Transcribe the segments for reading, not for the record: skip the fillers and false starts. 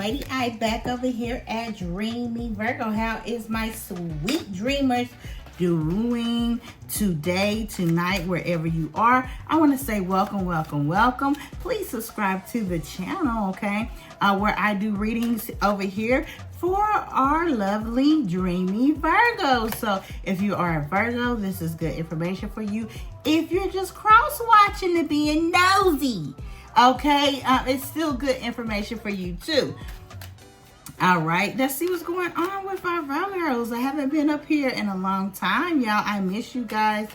Lady I back over here at Dreamy Virgo. How is my sweet dreamers doing today, tonight, wherever you are? I want to say welcome, welcome, welcome. Please subscribe to the channel, okay? Where I do readings over here for our lovely dreamy Virgo. So if you are a Virgo, this is good information for you. If you're just cross-watching and being nosy, okay, it's still good information for you too. All right, let's see what's going on with our Virgos. I haven't been up here in a long time, y'all. I miss you guys.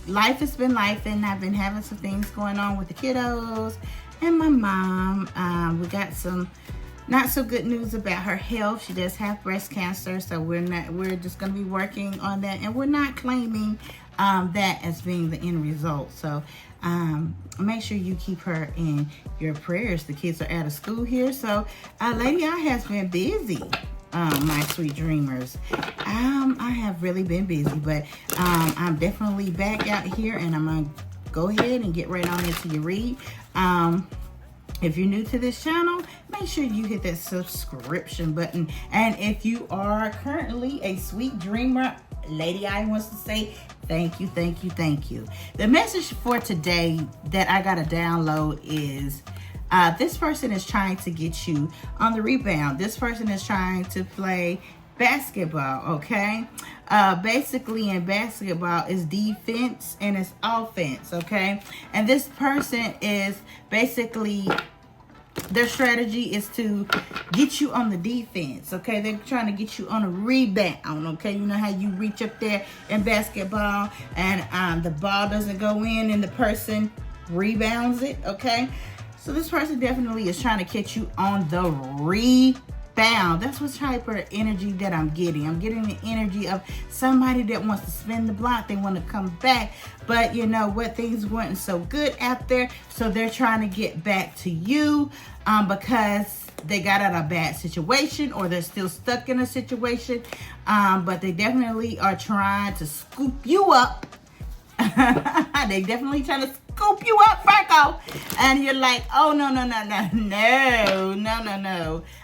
Life has been life, and I've been having some things going on with the kiddos and my mom. We got some not so good news about her health. She does have breast cancer, so we're just going to be working on that, and we're not claiming that as being the end result. So make sure you keep her in your prayers. The kids are out of school here, so Lady I has been busy, my sweet dreamers. I have really been busy, but I'm definitely back out here, and I'm gonna go ahead and get right on into your read. If you're new to this channel, make sure you hit that subscription button. And if you are currently a sweet dreamer, Lady I wants to say thank you, thank you, thank you. The message for today that I got to download is this person is trying to get you on the rebound. This person is trying to play basketball, okay? Basically in basketball is defense and it's offense, okay? And this person is basically, their strategy is to get you on the defense, okay? They're trying to get you on a rebound, okay? You know how you reach up there in basketball and the ball doesn't go in and the person rebounds it, okay? So this person definitely is trying to catch you on the rebound. That's what type of energy that I'm getting. I'm getting the energy of somebody that wants to spin the block. They want to come back, but you know what, things weren't so good out there, so they're trying to get back to you because they got out of a bad situation, or they're still stuck in a situation, but they definitely are trying to scoop you up. They definitely trying to scoop you up, Virgo, and you're like, oh no,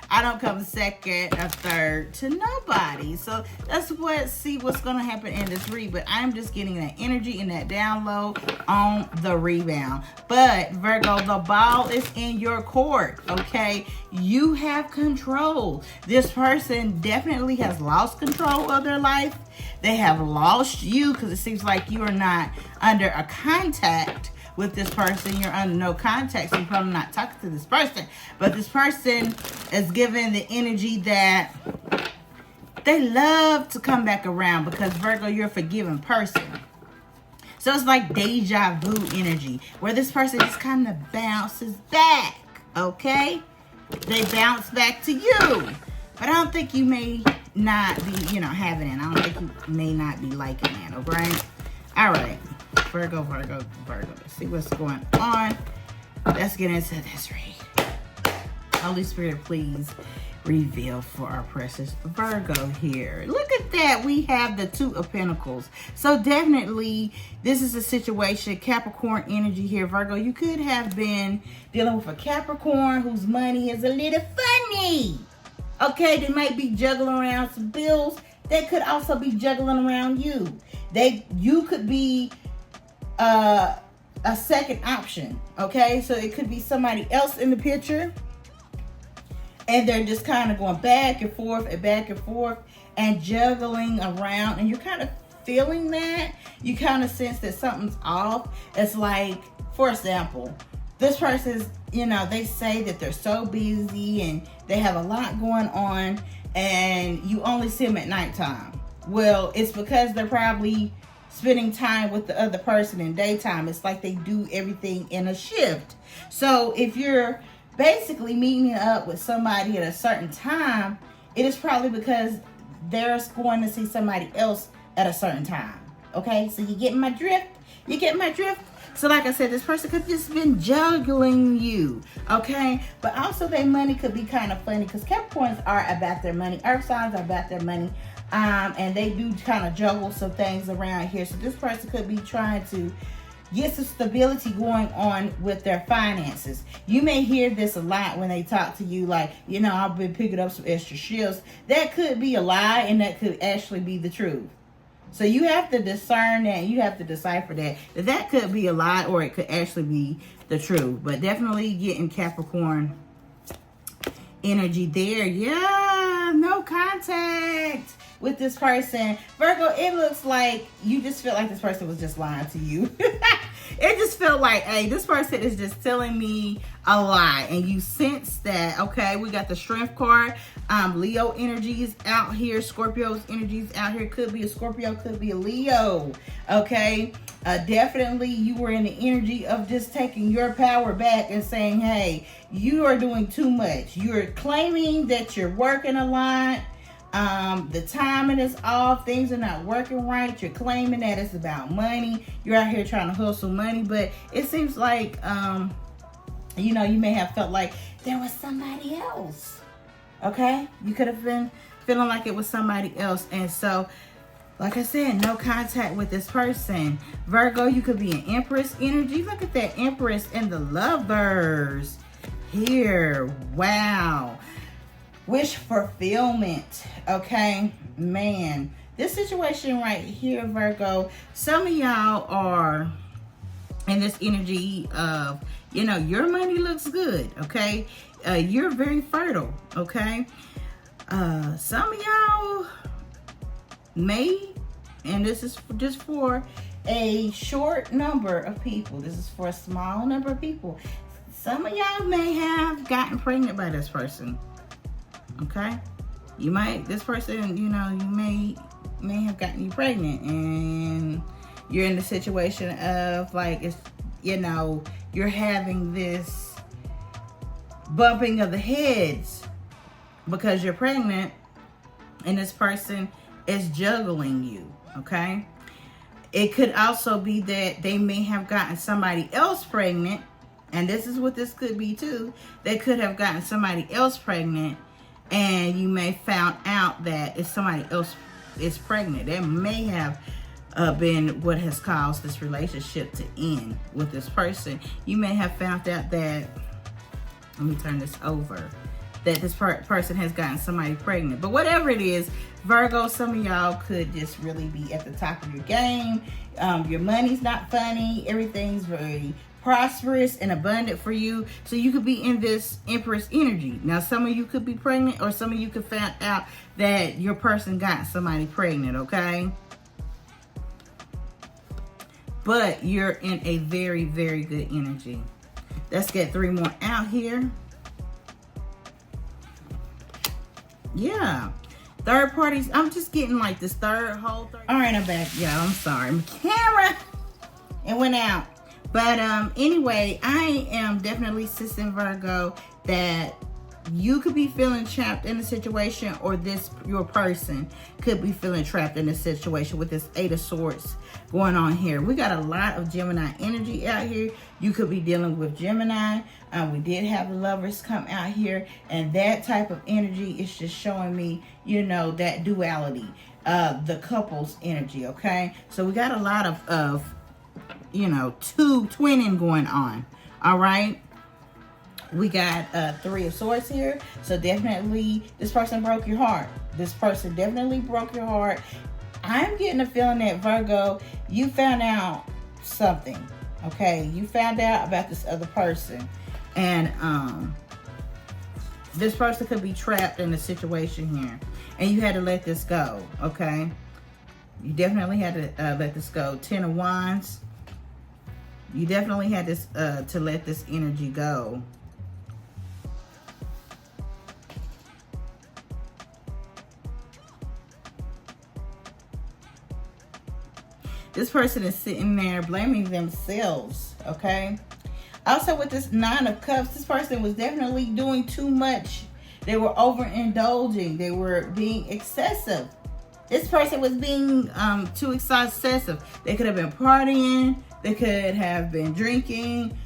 I don't come second or third to nobody. So that's see what's going to happen in this read. But I'm just getting that energy and that download on the rebound. But Virgo, the ball is in your court, okay? You have control. This person definitely has lost control of their life. They have lost you because it seems like you are not under a contact with this person. You're under no contact, so you're probably not talking to this person. But this person is giving the energy that they love to come back around because, Virgo, you're a forgiving person. So it's like deja vu energy where this person just kind of bounces back, okay? They bounce back to you. But I don't think you may not be, having it. I don't think you may not be liking it, okay? All right. Virgo. Let's see what's going on. Let's get into this read. Holy Spirit, please reveal for our precious Virgo here. Look at that. We have the Two of Pentacles. So definitely, this is a situation, Capricorn energy here, Virgo. You could have been dealing with a Capricorn whose money is a little funny. Okay, they might be juggling around some bills. They could also be juggling around you. You could be a second option, okay? So it could be somebody else in the picture, and they're just kind of going back and forth and juggling around, and you're kind of feeling that. You kind of sense that something's off. It's like, for example, this person's, they say that they're so busy and they have a lot going on, and you only see them at nighttime. Well, it's because they're probably spending time with the other person in daytime. It's like they do everything in a shift. So if you're basically meeting up with somebody at a certain time, it is probably because they're going to see somebody else at a certain time. Okay, so you getting my drift? So like I said, this person could just been juggling you, okay? But also their money could be kind of funny because Capricorns are about their money. Earth signs are about their money. And they do kind of juggle some things around here. So this person could be trying to get some stability going on with their finances. You may hear this a lot when they talk to you, like, you know, I've been picking up some extra shifts. That could be a lie, and that could actually be the truth. So you have to discern that. You have to decipher that could be a lie, or it could actually be the truth. But definitely getting Capricorn energy there. Yeah, no contact with this person. Virgo, it looks like you just feel like this person was just lying to you. It just felt like, hey, this person is just telling me a lie. And you sense that, okay, we got the Strength card. Leo energy is out here. Scorpio's energy is out here. Could be a Scorpio, could be a Leo. Okay, definitely you were in the energy of just taking your power back and saying, hey, you are doing too much. You're claiming that you're working a lot. The timing is off. Things are not working right. You're claiming that it's about money. You're out here trying to hustle money, but it seems like, you know, you may have felt like there was somebody else. Okay? You could have been feeling like it was somebody else. And so, like I said, no contact with this person. Virgo, you could be an Empress energy. Look at that Empress and the Lovers here. Wow. Wish fulfillment. Okay, man, this situation right here, Virgo, some of y'all are in this energy of, you know, your money looks good. Okay, you're very fertile. Okay, some of y'all may, and this is just for a short number of people, this is for a small number of people, some of y'all may have gotten pregnant by this person. Okay, you might, this person, you know, you may have gotten you pregnant, and you're in the situation of, like, it's, you know, you're having this bumping of the heads because you're pregnant, and this person is juggling you. Okay, it could also be that they may have gotten somebody else pregnant, and this is what this could be too. They could have gotten somebody else pregnant, and you may found out that if somebody else is pregnant, that may have been what has caused this relationship to end with this person. You may have found out that, let me turn this over, that this person has gotten somebody pregnant. But whatever it is, Virgo, some of y'all could just really be at the top of your game. Your money's not funny. Everything's very prosperous and abundant for you. So you could be in this Empress energy. Now, some of you could be pregnant, or some of you could find out that your person got somebody pregnant, okay? But you're in a very, very good energy. Let's get 3 more out here. Yeah. Third parties. I'm just getting like this whole third. All right, I'm back. Yeah, I'm sorry. My camera, it went out. But anyway, I am definitely sensing, Virgo, that you could be feeling trapped in a situation, or your person could be feeling trapped in a situation with this 8 of Swords going on here. We got a lot of Gemini energy out here. You could be dealing with Gemini. We did have the Lovers come out here, and that type of energy is just showing me, you know, that duality, the couples energy. Okay, so we got a lot of you know, twinning going on. All right, we got 3 of Swords here. So definitely this person broke your heart. This person definitely broke your heart. I'm getting a feeling that, Virgo, you found out something. Okay, you found out about this other person, and this person could be trapped in a situation here, and you had to let this go. Okay, you definitely had to let this go. 10 of Wands. You definitely had this to let this energy go. This person is sitting there blaming themselves, okay? Also, with this 9 of Cups, this person was definitely doing too much. They were overindulging. They were being excessive. This person was being too excessive. They could have been partying. They could have been drinking.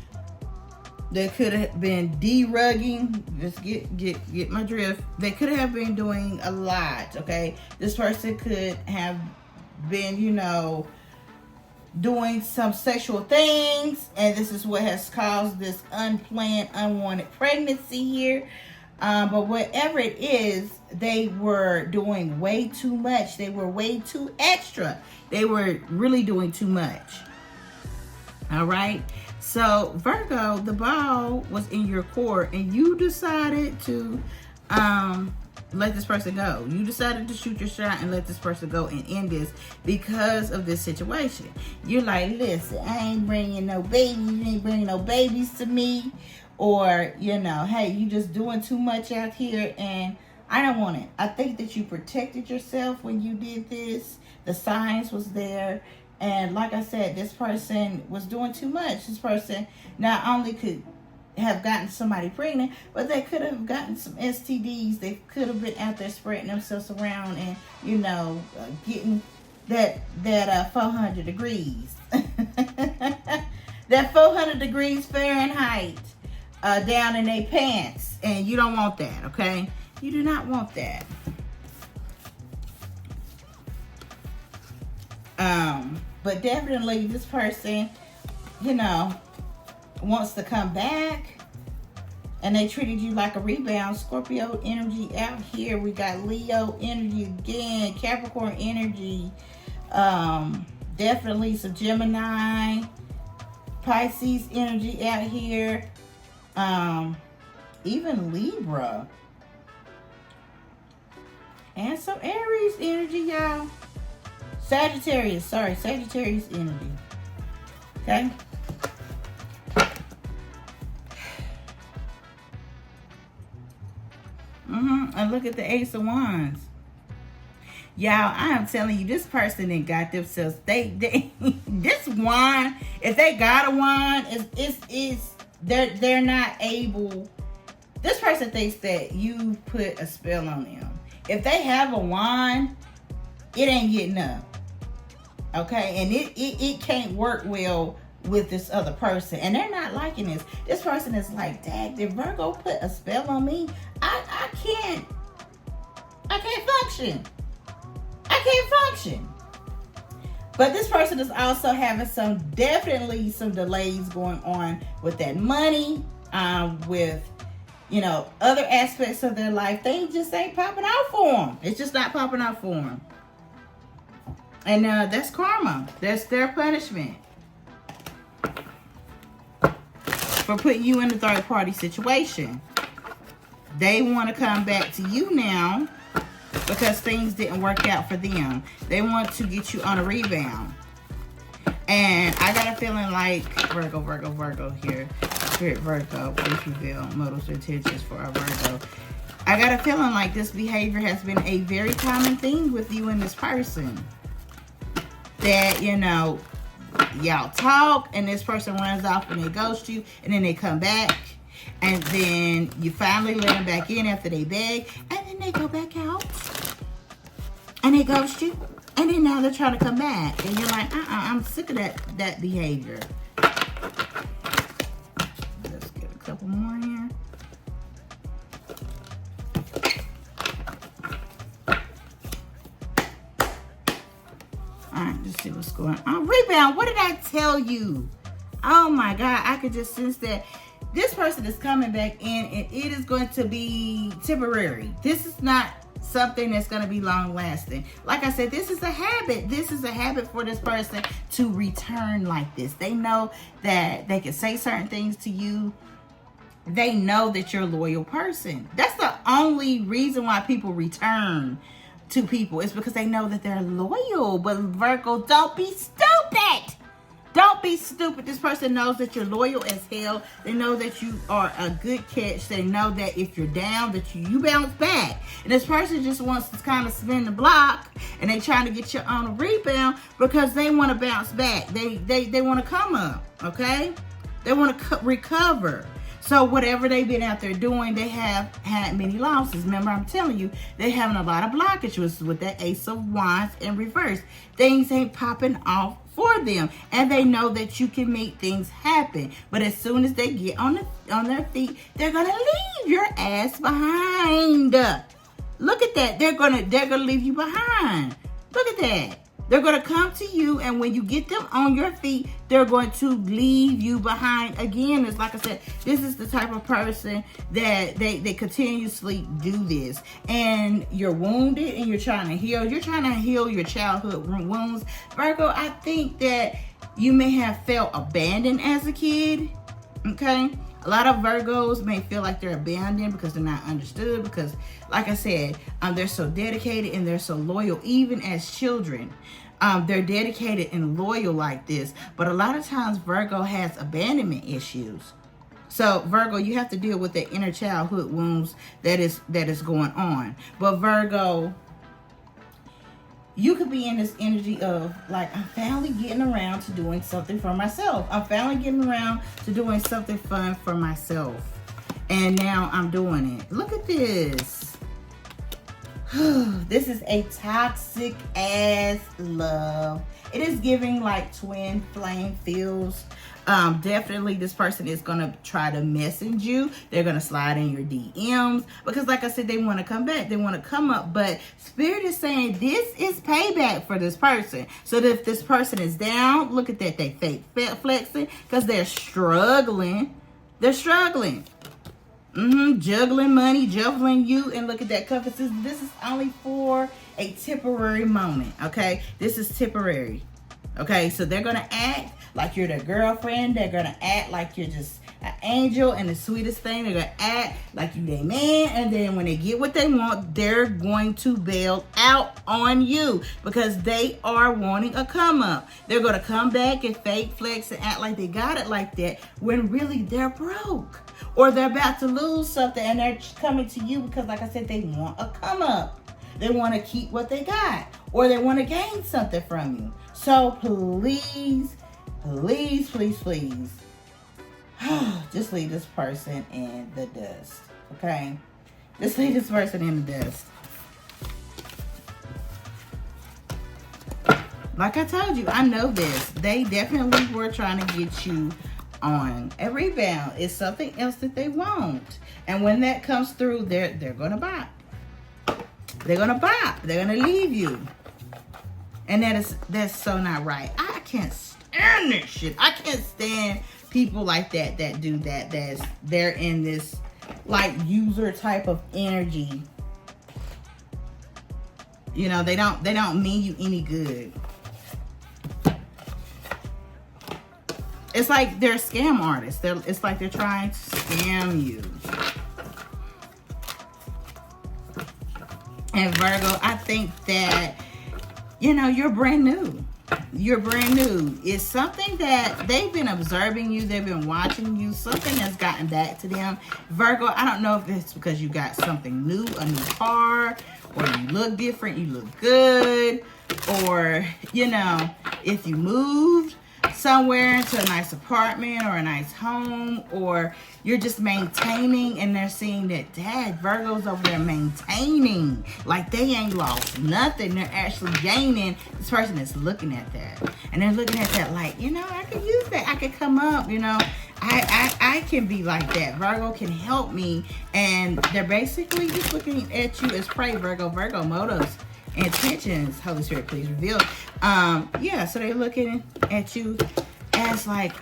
They could have been derugging. Just get my drift. They could have been doing a lot, okay? This person could have been, you know, doing some sexual things, and this is what has caused this unplanned, unwanted pregnancy here. But whatever it is, they were doing way too much. They were way too extra. They were really doing too much. All right. So Virgo, the ball was in your court, and you decided to let this person go. You decided to shoot your shot and let this person go and end this because of this situation. You're like, listen, I ain't bringing no babies. You ain't bringing no babies to me. Or, you know, hey, you just doing too much out here and I don't want it. I think that you protected yourself when you did this. The signs was there. And like I said, this person was doing too much. This person not only could have gotten somebody pregnant, but they could have gotten some STDs. They could have been out there spreading themselves around and, you know, getting that 400 degrees. That 400 degrees Fahrenheit down in their pants. And you don't want that, okay? You do not want that. But definitely this person, you know, wants to come back, and they treated you like a rebound. Scorpio energy out here. We got Leo energy again, Capricorn energy, definitely some Gemini, Pisces energy out here, even Libra, and some Aries energy, y'all. Sagittarius energy. Okay. And look at the Ace of Wands. Y'all, I am telling you, this person that got themselves, they this wand, if they got a wand, they're not able. This person thinks that you put a spell on them. If they have a wand, it ain't getting up. Okay, and it can't work well with this other person, and they're not liking this. This person is like, dang, did Virgo put a spell on me? I can't function. I can't function. But this person is also having definitely some delays going on with that money, with, you know, other aspects of their life. Things just ain't popping out for them. It's just not popping out for them. And that's karma. That's their punishment for putting you in a third party situation. They want to come back to you now because things didn't work out for them. They want to get you on a rebound. And I got a feeling like Virgo here. Spirit Virgo, please reveal motives or intentions for our Virgo. I got a feeling like this behavior has been a very common thing with you and this person. That, you know, y'all talk and this person runs off and they ghost you, and then they come back, and then you finally let them back in after they beg, and then they go back out and they ghost you, and then now they're trying to come back, and you're like, I'm sick of that behavior. Let's get a couple more here. Alright, let's see what's going on. Rebound, what did I tell you? Oh my God, I could just sense that this person is coming back in, and it is going to be temporary. This is not something that's going to be long lasting. Like I said, this is a habit. This is a habit for this person to return like this. They know that they can say certain things to you. They know that you're a loyal person. That's the only reason why people return to people, is because they know that they're loyal. But Virgo, don't be stupid. Don't be stupid. This person knows that you're loyal as hell. They know that you are a good catch. They know that if you're down, that you bounce back. And this person just wants to kind of spin the block, and they trying to get you on a rebound because they want to bounce back. They want to come up, okay? They want to recover. So whatever they've been out there doing, they have had many losses. Remember, I'm telling you, they're having a lot of blockages with that Ace of Wands in reverse. Things ain't popping off for them, and they know that you can make things happen. But as soon as they get on their feet, they're gonna leave your ass behind. Look at that. They're gonna leave you behind. Look at that. They're going to come to you, and when you get them on your feet, they're going to leave you behind. Again, it's like I said, this is the type of person that they continuously do this. And you're wounded and you're trying to heal. You're trying to heal your childhood wounds. Virgo, I think that you may have felt abandoned as a kid, okay? A lot of Virgos may feel like they're abandoned because they're not understood, because, like I said, they're so dedicated and they're so loyal, even as children. They're dedicated and loyal like this, but a lot of times Virgo has abandonment issues. So Virgo, you have to deal with the inner childhood wounds that is going on. But Virgo, you could be in this energy of like, I'm finally getting around to doing something for myself. I'm finally getting around to doing something fun for myself. And now I'm doing it. Look at this. This is a toxic ass love. It is giving like twin flame feels. Definitely this person is going to try to message you. They're going to slide in your DMs because, like I said, they want to come back. They want to come up. But Spirit is saying this is payback for this person. So that if this person is down, look at that. They fake flexing because they're struggling. They're struggling. Juggling money, juggling you. And look at that. This is only for a temporary moment. Okay. This is temporary. Okay. So they're going to act like you're their girlfriend. They're going to act like you're just an angel and the sweetest thing. They're going to act like you their man. And then when they get what they want, they're going to bail out on you because they are wanting a come up. They're going to come back and fake flex and act like they got it like that when really they're broke. Or they're about to lose something and they're coming to you because, like I said, they want a come up. They want to keep what they got. Or they want to gain something from you. So please, please, please, please, just leave this person in the dust, okay? Just leave this person in the dust. Like I told you, I know this. They definitely were trying to get you on a rebound. It's something else that they want. And when that comes through, they're going to buy. They're going to buy. They're going to leave you. And that's so not right. I can't stand this shit. I can't stand people like that do that. They're in this like user type of energy. You know, they don't mean you any good. It's like they're scam artists. It's like they're trying to scam you. And Virgo, I think that, you know, you're brand new. You're brand new. It's something that they've been observing you. They've been watching you. Something has gotten back to them. Virgo, I don't know if it's because you got something new, a new car, or you look different, you look good, or, you know, if you moved somewhere into a nice apartment or a nice home, or you're just maintaining and they're seeing that, Dad, Virgo's over there maintaining like they ain't lost nothing. They're actually gaining. This person is looking at that and they're looking at that like, you know, I could use that. I could come up, you know, I can be like that. Virgo can help me. And they're basically just looking at you as prey. Virgo motives, intentions, Holy Spirit, please reveal. Yeah, so they're looking at you as like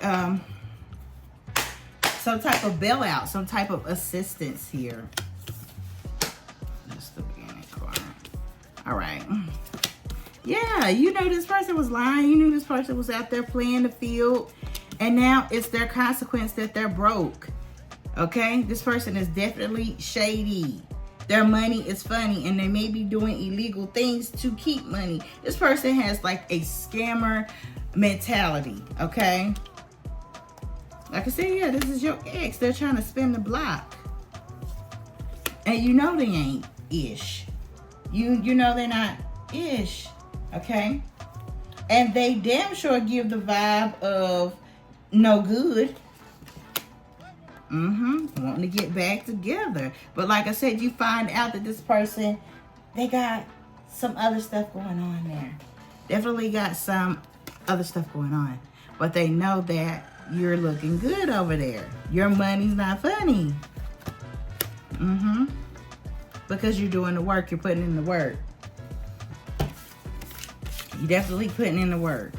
some type of bailout, some type of assistance here. That's the beginning corner. All right. Yeah, you know this person was lying. You knew this person was out there playing the field. And now it's their consequence that they're broke. Okay? This person is definitely shady. Their money is funny and they may be doing illegal things to keep money. This person has like a scammer mentality, okay? Like I said, yeah, this is your ex. They're trying to spin the block. And you know they ain't ish. You know they're not ish, okay? And they damn sure give the vibe of no good. Wanting to get back together. But like I said, you find out that this person, they got some other stuff going on there. Definitely got some other stuff going on. But they know that you're looking good over there. Your money's not funny. Because you're doing the work. You're putting in the work. You definitely putting in the work.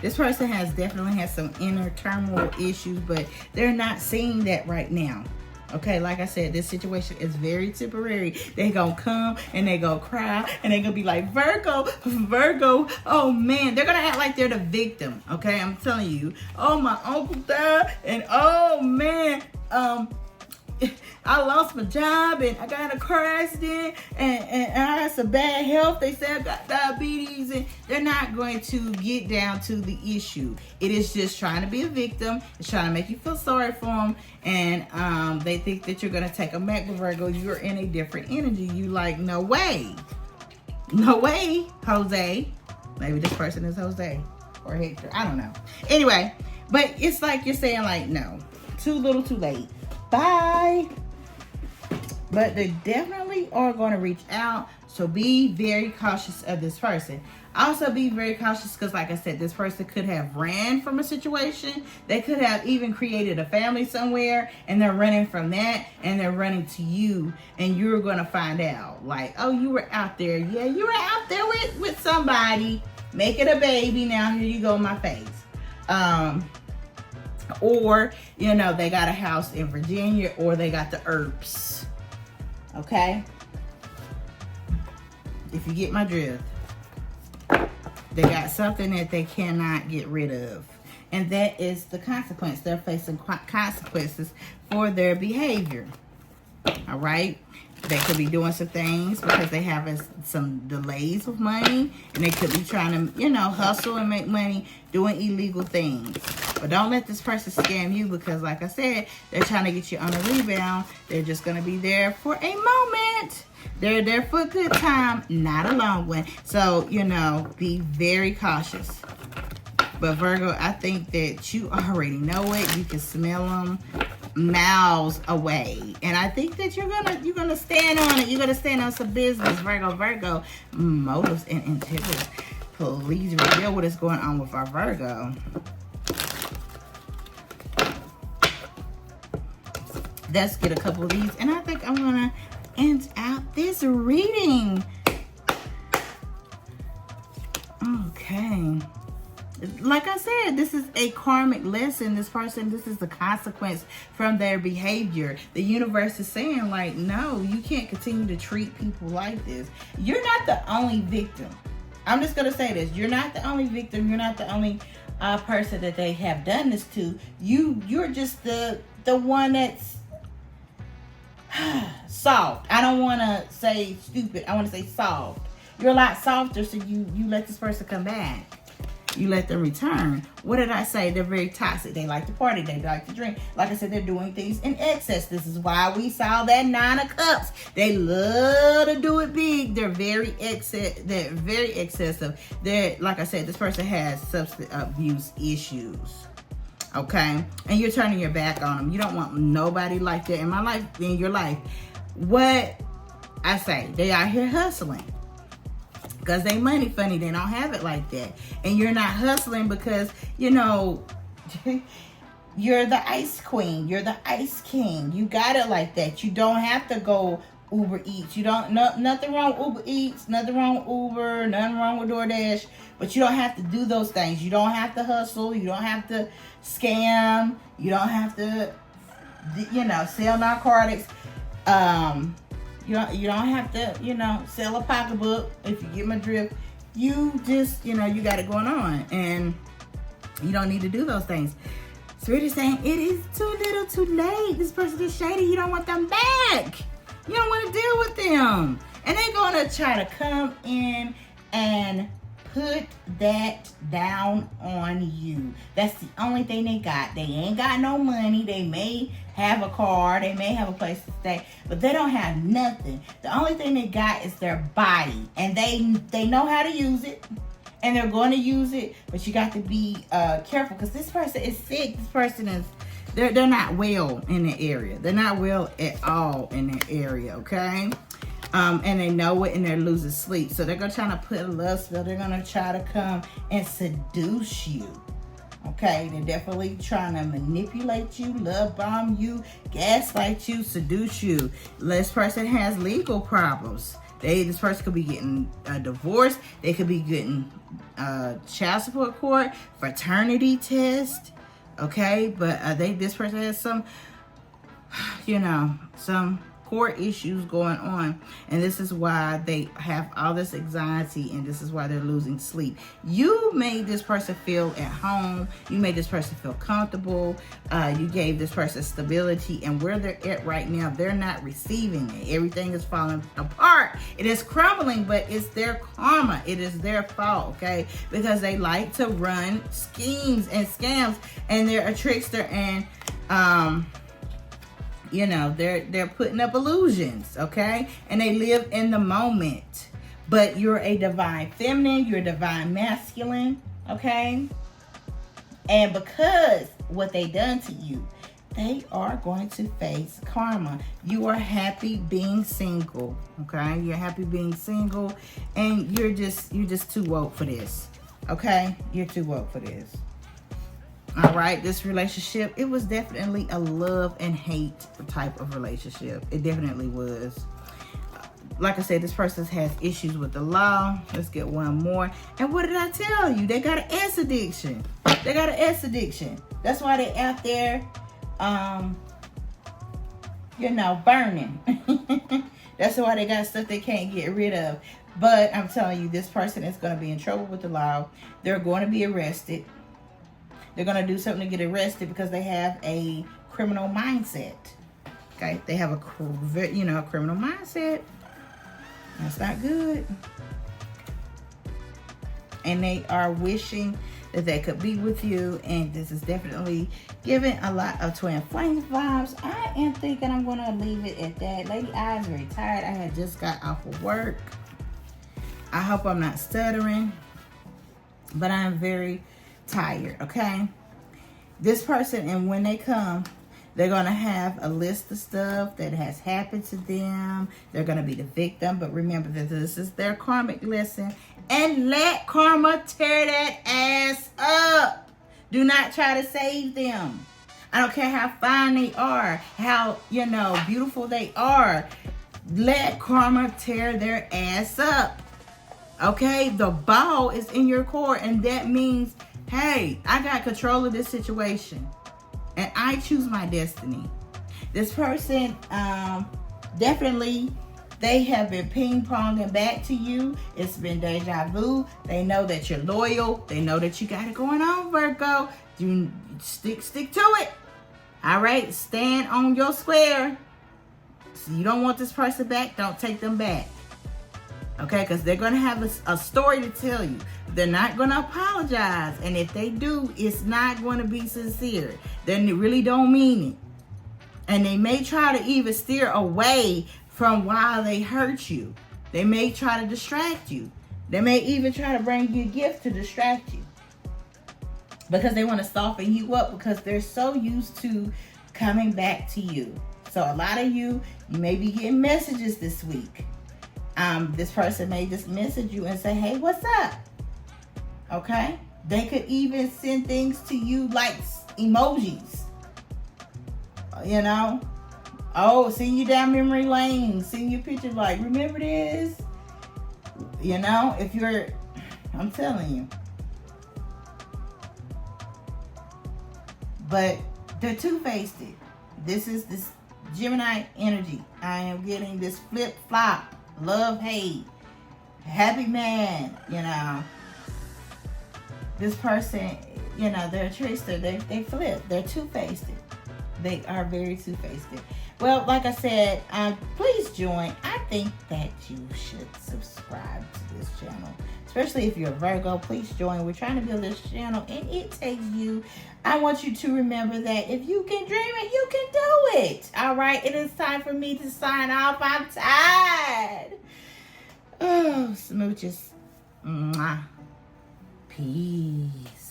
This person definitely has some inner turmoil issues, but they're not seeing that right now. Okay, like I said, this situation is very temporary. They gonna come and they gonna cry and they gonna be like, Virgo, oh man. They're gonna act like they're the victim, okay? I'm telling you. Oh, my uncle died and oh man, I lost my job and I got in a car accident and I had some bad health. They said I got diabetes, and they're not going to get down to the issue. It is just trying to be a victim. It's trying to make you feel sorry for them. And they think that you're going to take them back. But Virgo, you're in a different energy. You like, no way. No way, Jose. Maybe this person is Jose or Hector. I don't know. Anyway, but it's like you're saying like, no, too little too late. Bye. But they definitely are going to reach out. So be very cautious of this person. Also be very cautious because, like I said, this person could have ran from a situation. They could have even created a family somewhere, and they're running from that, and they're running to you, and you're going to find out. Like, oh, you were out there. Yeah, you were out there with somebody. Making a baby. Now here you go in my face. Or, you know, they got a house in Virginia, or they got the herbs. Okay? If you get my drift. They got something that they cannot get rid of. And that is the consequence. They're facing consequences for their behavior. All right? They could be doing some things because they have some delays with money. And they could be trying to, you know, hustle and make money doing illegal things. But don't let this person scam you because, like I said, they're trying to get you on a rebound. They're just going to be there for a moment. They're there for a good time, not a long one. So, you know, be very cautious. But Virgo, I think that you already know it. You can smell them miles away. And I think that you're gonna stand on it. You're gonna stand on some business, Virgo. Motives and integrity. Please reveal what is going on with our Virgo. Let's get a couple of these. And I think I'm gonna end out this reading. Okay. Like I said, this is a karmic lesson. This is the consequence from their behavior. The universe is saying, like, no, you can't continue to treat people like this. You're not the only victim. I'm just going to say this. You're not the only victim. You're not the only person that they have done this to. You're just the one that's soft. I don't want to say stupid. I want to say soft. You're a lot softer, so you let this person come back. You let them return. What did I say? They're very toxic. They like to party. They like to drink. Like I said, they're doing things in excess. This is why we saw that 9 of Cups. They love to do it big. They're very excessive. They're, like I said, this person has substance abuse issues. Okay? And you're turning your back on them. You don't want nobody like that in your life. What I say, they out here hustling. Because they money funny. They don't have it like that. And you're not hustling because, you know, you're the ice queen. You're the ice king. You got it like that. You don't have to go Uber Eats. Nothing wrong with Uber Eats. Nothing wrong with Uber. Nothing wrong with DoorDash. But you don't have to do those things. You don't have to hustle. You don't have to scam. You don't have to, you know, sell narcotics. You don't have to, sell a pocketbook, if you get my drift. You just, you got it going on. And you don't need to do those things. So we're just saying, it is too little too late. This person is shady. You don't want them back. You don't want to deal with them. And they're going to try to come in and put that down on you. That's the only thing they got. They ain't got no money. They may have a car. They may have a place to stay. But they don't have nothing. The only thing they got is their body. And they know how to use it. And they're going to use it. But you got to be careful. Because this person is sick. This person is... They're not well in the area. They're not well at all in the area. Okay? And they know it, and they're losing sleep. So they're going to try to put a love spell. They're going to try to come and seduce you. Okay? They're definitely trying to manipulate you, love bomb you, gaslight you, seduce you. This person has legal problems. This person could be getting a divorce. They could be getting child support court, fraternity test. Okay, but this person has some, some court issues going on, and this is why they have all this anxiety, and this is why they're losing sleep. You made this person feel at home. You made this person feel comfortable. You gave this person stability, and where they're at right now, they're not receiving it. Everything is falling apart. It is crumbling, but it's their karma. It is their fault, okay? Because they like to run schemes and scams, and they're a trickster, and they're putting up illusions, okay? And they live in the moment. But you're a divine feminine, you're a divine masculine, okay? And because what they done to you, they are going to face karma. You are happy being single, okay? You're happy being single, and you're just too woke for this, okay? You're too woke for this. All right, this relationship, it was definitely a love and hate type of relationship. It definitely was. Like I said, this person has issues with the law. Let's get one more. And what did I tell you? They got an S addiction. They got an S addiction. That's why they're out there, burning. That's why they got stuff they can't get rid of. But I'm telling you, this person is going to be in trouble with the law. They're going to be arrested. They're going to do something to get arrested because they have a criminal mindset. Okay? They have a criminal mindset. That's not good. And they are wishing that they could be with you. And this is definitely giving a lot of twin flame vibes. I am thinking I'm going to leave it at that. Lady I is very tired. I had just got off of work. I hope I'm not stuttering. But I am very tired, okay? This person, and when they come, they're going to have a list of stuff that has happened to them. They're going to be the victim, but remember that this is their karmic lesson. And let karma tear that ass up. Do not try to save them. I don't care how fine they are, how, beautiful they are. Let karma tear their ass up. Okay? The ball is in your court, and that means, hey, I got control of this situation, and I choose my destiny. This person, definitely, they have been ping-ponging back to you. It's been deja vu. They know that you're loyal. They know that you got it going on, Virgo. You stick to it. All right? Stand on your square. So you don't want this person back, don't take them back. Okay, because they're going to have a story to tell you. They're not going to apologize. And if they do, it's not going to be sincere. They really don't mean it. And they may try to even steer away from why they hurt you. They may try to distract you. They may even try to bring you a gift to distract you. Because they want to soften you up, because they're so used to coming back to you. So a lot of you may be getting messages this week. This person may just message you and say, hey, what's up? Okay? They could even send things to you like emojis. Oh, seeing you down memory lane, seeing your picture like, remember this? I'm telling you. But they're two-faced. This is this Gemini energy. I am getting this flip-flop. Love, hate, happy man, This person, they're a trickster. They flip. They're two-faced. They are very two-faced. Well, like I said, please join. I think that you should subscribe to this channel. Especially if you're a Virgo, please join. We're trying to build this channel, and it takes you. I want you to remember that if you can dream it, you can do it. All right? It is time for me to sign off. I'm tired. Oh, smooches. Mwah. Peace.